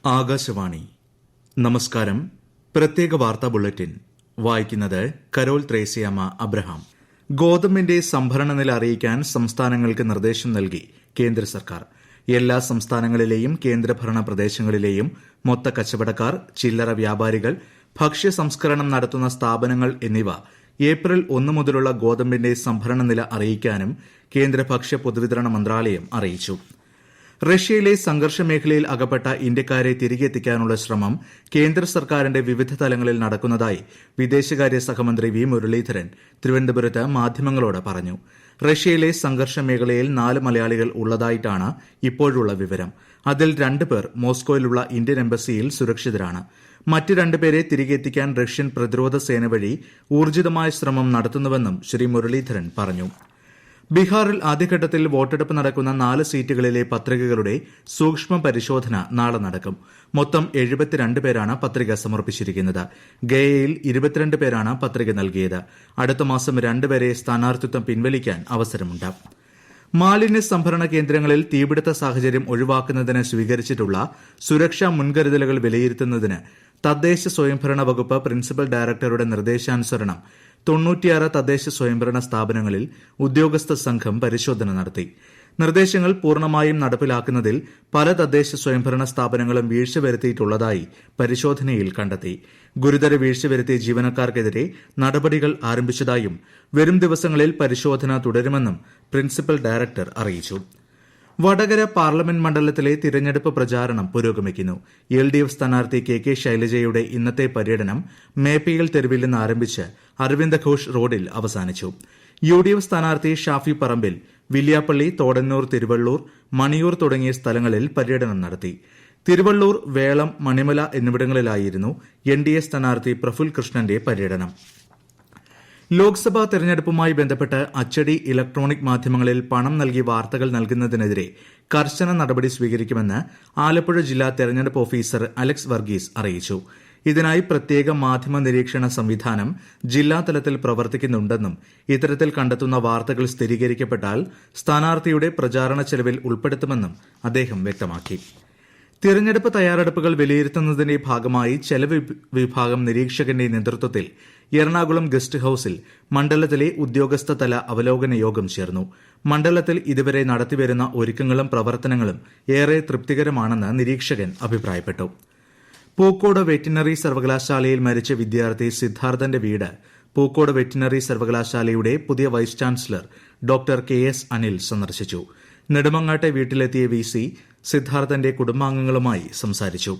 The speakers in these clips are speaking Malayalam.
ആകാശവാണി. നമസ്കാരം. പ്രത്യേക വാർത്താ ബുള്ളറ്റിൻ വായിക്കുന്നത് കരോൾ ത്രേസ്യാമ്മ അബ്രഹാം. ഗോതമ്പിന്റെ സംഭരണ നില അറിയിക്കാൻ സംസ്ഥാനങ്ങൾക്ക് നിർദ്ദേശം നൽകി കേന്ദ്ര സർക്കാർ. എല്ലാ സംസ്ഥാനങ്ങളിലെയും കേന്ദ്രഭരണ പ്രദേശങ്ങളിലെയും മൊത്ത കച്ചവടക്കാർ, ചില്ലറ വ്യാപാരികൾ, ഭക്ഷ്യ സംസ്കരണം നടത്തുന്ന സ്ഥാപനങ്ങൾ എന്നിവ ഏപ്രിൽ 1 മുതലുള്ള ഗോതമ്പിന്റെ സംഭരണ നില അറിയിക്കാനും കേന്ദ്ര ഭക്ഷ്യ പൊതുവിതരണ മന്ത്രാലയം അറിയിച്ചു. റഷ്യയിലെ സംഘർഷ മേഖലയിൽ അകപ്പെട്ട ഇന്ത്യക്കാരെ തിരികെത്തിക്കാനുള്ള ശ്രമം കേന്ദ്ര സർക്കാരിന്റെ വിവിധ തലങ്ങളിൽ നടക്കുന്നതായി വിദേശകാര്യ സഹമന്ത്രി വി മുരളീധരൻ തിരുവനന്തപുരത്ത് മാധ്യമങ്ങളോട് പറഞ്ഞു. റഷ്യയിലെ സംഘർഷ മേഖലയിൽ 4 മലയാളികൾ ഉള്ളതായിട്ടാണ് ഇപ്പോഴുള്ള വിവരം. അതിൽ 2 പേർ മോസ്കോയിലുള്ള ഇന്ത്യൻ എംബസിയിൽ സുരക്ഷിതരാണ്. മറ്റ് 2 പേരെ തിരികെത്തിക്കാൻ റഷ്യൻ പ്രതിരോധ സേന വഴി ഊർജിതമായ ശ്രമം നടത്തുന്നുവെന്നും ശ്രീ മുരളീധരൻ പറഞ്ഞു. ബീഹാറിൽ ആദ്യഘട്ടത്തിൽ വോട്ടെടുപ്പ് നടക്കുന്ന 4 സീറ്റുകളിലെ പത്രികകളുടെ സൂക്ഷ്മ പരിശോധന നാളെ നടക്കും. മൊത്തം 72 പേരാണ് പത്രിക സമർപ്പിച്ചിരിക്കുന്നത്. ഗയയിൽ 22 പേരാണ് പത്രിക നൽകിയത്. അടുത്ത മാസം 2 വരെ സ്ഥാനാർത്ഥിത്വം പിൻവലിക്കാൻ അവസരമുണ്ട്. മാലിന്യ സംഭരണ കേന്ദ്രങ്ങളിൽ തീപിടുത്ത സാഹചര്യം ഒഴിവാക്കുന്നതിന് സ്വീകരിച്ചിട്ടുള്ള സുരക്ഷാ മുൻകരുതലുകൾ വിലയിരുത്തുന്നതിന് തദ്ദേശ സ്വയംഭരണ വകുപ്പ് പ്രിൻസിപ്പൽ ഡയറക്ടറുടെ നിർദ്ദേശാനുസരണം 96 തദ്ദേശ സ്വയംഭരണ സ്ഥാപനങ്ങളിൽ ഉദ്യോഗസ്ഥ സംഘം പരിശോധന നടത്തി. നിർദ്ദേശങ്ങൾ പൂർണ്ണമായും നടപ്പിലാക്കുന്നതിൽ പല തദ്ദേശ സ്വയംഭരണ സ്ഥാപനങ്ങളും വീഴ്ച വരുത്തിയിട്ടുള്ളതായി പരിശോധനയിൽ കണ്ടെത്തി. ഗുരുതര വീഴ്ച വരുത്തിയ ജീവനക്കാർക്കെതിരെ നടപടികൾ ആരംഭിച്ചതായും വരും ദിവസങ്ങളിൽ പരിശോധന തുടരുമെന്നും പ്രിൻസിപ്പൽ ഡയറക്ടർ അറിയിച്ചു. വടകര പാർലമെന്റ് മണ്ഡലത്തിലെ തിരഞ്ഞെടുപ്പ് പ്രചാരണം പുരോഗമിക്കുന്നു. LDF സ്ഥാനാർത്ഥി കെ ശൈലജയുടെ ഇന്നത്തെ പര്യടനം മേപ്പയിൽ തെരുവിൽ നിന്ന് ആരംഭിച്ച് അരവിന്ദ ഘോഷ് റോഡിൽ അവസാനിച്ചു. UDF സ്ഥാനാർത്ഥി ഷാഫി പറമ്പിൽ വില്യാപ്പള്ളി, തോടന്നൂർ, തിരുവള്ളൂർ, മണിയൂർ തുടങ്ങിയ സ്ഥലങ്ങളിൽ പര്യടനം നടത്തി. തിരുവള്ളൂർ, വേളം, മണിമല എന്നിവിടങ്ങളിലായിരുന്നു NDA സ്ഥാനാർത്ഥി പ്രഫുൽ കൃഷ്ണന്റെ പര്യടനം. ലോക്സഭാ തെരഞ്ഞെടുപ്പുമായി ബന്ധപ്പെട്ട് അച്ചടി, ഇലക്ട്രോണിക് മാധ്യമങ്ങളിൽ പണം നൽകി വാർത്തകൾ നൽകുന്നതിനെതിരെ കർശന നടപടി സ്വീകരിക്കുമെന്ന് ആലപ്പുഴ ജില്ലാ തെരഞ്ഞെടുപ്പ് ഓഫീസർ അലക്സ് വർഗീസ് അറിയിച്ചു. ഇതിനായി പ്രത്യേക മാധ്യമ നിരീക്ഷണ സംവിധാനം ജില്ലാതലത്തിൽ പ്രവർത്തിക്കുന്നുണ്ടെന്നും ഇത്തരത്തിൽ കണ്ടെത്തുന്ന വാർത്തകൾ സ്ഥിരീകരിക്കപ്പെട്ടാൽ സ്ഥാനാർത്ഥിയുടെ പ്രചാരണ ചെലവിൽ ഉൾപ്പെടുത്തുമെന്നും അദ്ദേഹം വ്യക്തമാക്കി. തിരഞ്ഞെടുപ്പ് തയ്യാറെടുപ്പുകൾ വിലയിരുത്തുന്നതിന്റെ ഭാഗമായി ചെലവ് വിഭാഗം നിരീക്ഷകന്റെ നേതൃത്വത്തിൽ എറണാകുളം ഗസ്റ്റ് ഹൌസിൽ മണ്ഡലത്തിലെ ഉദ്യോഗസ്ഥതല അവലോകന യോഗം ചേർന്നു. മണ്ഡലത്തിൽ ഇതുവരെ നടത്തിവരുന്ന ഒരുക്കങ്ങളും പ്രവർത്തനങ്ങളും ഏറെ തൃപ്തികരമാണെന്ന് നിരീക്ഷകൻ അഭിപ്രായപ്പെട്ടു. പൂക്കോട് വെറ്റിനറി സർവകലാശാലയിൽ മരിച്ച വിദ്യാർത്ഥി സിദ്ധാർത്ഥന്റെ വീട് പൂക്കോട് വെറ്റിനറി സർവകലാശാലയുടെ പുതിയ vice chancellor doctor KS Anil സന്ദർശിച്ചു. നെടുമങ്ങാട്ടെ വീട്ടിലെത്തിയ VC സിദ്ധാർത്ഥന്റെ കുടുംബാംഗങ്ങളുമായി സംസാരിച്ചു.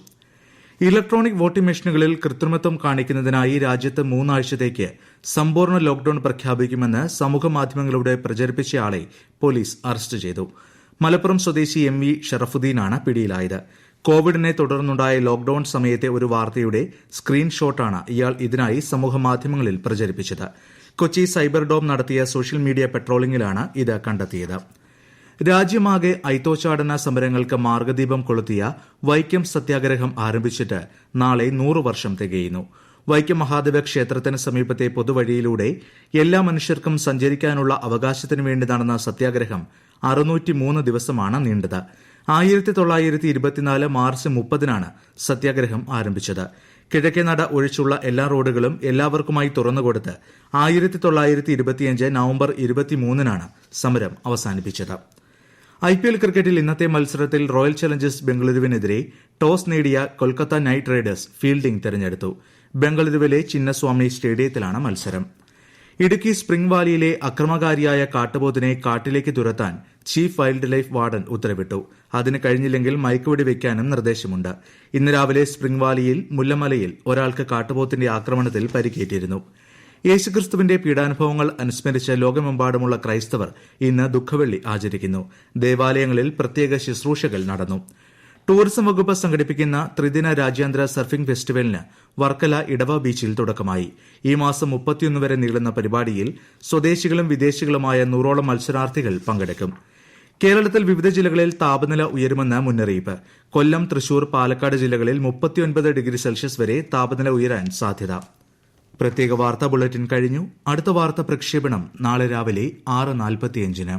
ഇലക്ട്രോണിക് വോട്ടിംഗ് മെഷീനുകളിൽ കൃത്രിമത്വം കാണിക്കുന്നതിനായി രാജ്യത്ത് 3 ആഴ്ചത്തേക്ക് സമ്പൂർണ്ണ ലോക്ഡൌൺ പ്രഖ്യാപിക്കുമെന്ന് സമൂഹമാധ്യമങ്ങളിലൂടെ പ്രചരിപ്പിച്ചയാളെ പോലീസ് അറസ്റ്റ് ചെയ്തു. മലപ്പുറം സ്വദേശി MV ഷറഫുദ്ദീനാണ് പിടിയിലായത്. കോവിഡിനെ തുടർന്നുണ്ടായ ലോക്ഡൌൺ സമയത്തെ ഒരു വാർത്തയുടെ സ്ക്രീൻഷോട്ടാണ് ഇയാൾ ഇതിനായി സമൂഹമാധ്യമങ്ങളിൽ പ്രചരിപ്പിച്ചത്. കൊച്ചി സൈബർ ഡോം നടത്തിയ സോഷ്യൽ മീഡിയ പെട്രോളിംഗിലാണ് ഇത് കണ്ടെത്തിയത്. രാജ്യമാകെ ഐത്തോച്ചാടന സമരങ്ങൾക്ക് മാർഗദീപം കൊളുത്തിയ വൈക്കം സത്യാഗ്രഹം ആരംഭിച്ചിട്ട് നാളെ 100 വർഷം തികയുന്നു. വൈക്കം മഹാദേവ ക്ഷേത്രത്തിന് സമീപത്തെ പൊതുവഴിയിലൂടെ എല്ലാ മനുഷ്യർക്കും സഞ്ചരിക്കാനുള്ള അവകാശത്തിനു വേണ്ടി നടന്ന സത്യാഗ്രഹം 603 ദിവസമാണ് നീണ്ടത്. 1924 മാർച്ച് 30-നാണ് സത്യാഗ്രഹം ആരംഭിച്ചത്. കിഴക്കേനട ഒഴിച്ചുള്ള എല്ലാ റോഡുകളും എല്ലാവർക്കുമായി തുറന്നുകൊടുത്ത് 1925 നവംബർ 23-നാണ് സമരം അവസാനിപ്പിച്ചത്. IPL ക്രിക്കറ്റിൽ ഇന്നത്തെ മത്സരത്തിൽ റോയൽ ചലഞ്ചേഴ്സ് ബംഗളൂരുവിനെതിരെ ടോസ് നേടിയ കൊൽക്കത്ത നൈറ്റ് റൈഡേഴ്സ് ഫീൽഡിംഗ് തെരഞ്ഞെടുത്തു. ബംഗളൂരുവിലെ ചിന്നസ്വാമി സ്റ്റേഡിയത്തിലാണ് മത്സരം. ഇടുക്കി സ്പ്രിംഗ് വാലിയിലെ അക്രമകാരിയായ കാട്ടുപോത്തിനെ കാട്ടിലേക്ക് തുരത്താൻ ചീഫ് വൈൽഡ് ലൈഫ് വാർഡൻ ഉത്തരവിട്ടു. അതിന് കഴിഞ്ഞില്ലെങ്കിൽ മയക്കുവെടി വയ്ക്കാനും നിർദ്ദേശമുണ്ട്. ഇന്ന് രാവിലെ സ്പ്രിംഗ് വാലിയിൽ മുല്ലമലയിൽ ഒരാൾക്ക് കാട്ടുപോത്തിന്റെ ആക്രമണത്തിൽ പരിക്കേറ്റിരുന്നു. യേശുക്രിസ്തുവിന്റെ പീഡാനുഭവങ്ങൾ അനുസ്മരിച്ച് ലോകമെമ്പാടുമുള്ള ക്രൈസ്തവർ ഇന്ന് ദുഃഖവെള്ളി ആചരിക്കുന്നു. ദേവാലയങ്ങളിൽ പ്രത്യേക ശുശ്രൂഷകൾ നടന്നു. ടൂറിസം വകുപ്പ് സംഘടിപ്പിക്കുന്ന ത്രിദിന രാജ്യാന്തര സർഫിംഗ് ഫെസ്റ്റിവലിന് വർക്കല ഇടവ ബീച്ചിൽ തുടക്കമായി. ഈ മാസം 31 വരെ നീളുന്ന പരിപാടിയിൽ സ്വദേശികളും വിദേശികളുമായ 100ഓളം മത്സരാർത്ഥികൾ പങ്കെടുക്കും. കേരളത്തിൽ വിവിധ ജില്ലകളിൽ താപനില ഉയരുമെന്ന് മുന്നറിയിപ്പ്. കൊല്ലം, തൃശൂർ, പാലക്കാട് ജില്ലകളിൽ 39 ഡിഗ്രി സെൽഷ്യസ് വരെ താപനില ഉയരാൻ സാധ്യത. പ്രത്യേക വാർത്താ ബുള്ളറ്റിൻ കഴിഞ്ഞു. അടുത്ത വാർത്താ പ്രക്ഷേപണം നാളെ രാവിലെ 6:45-ന്.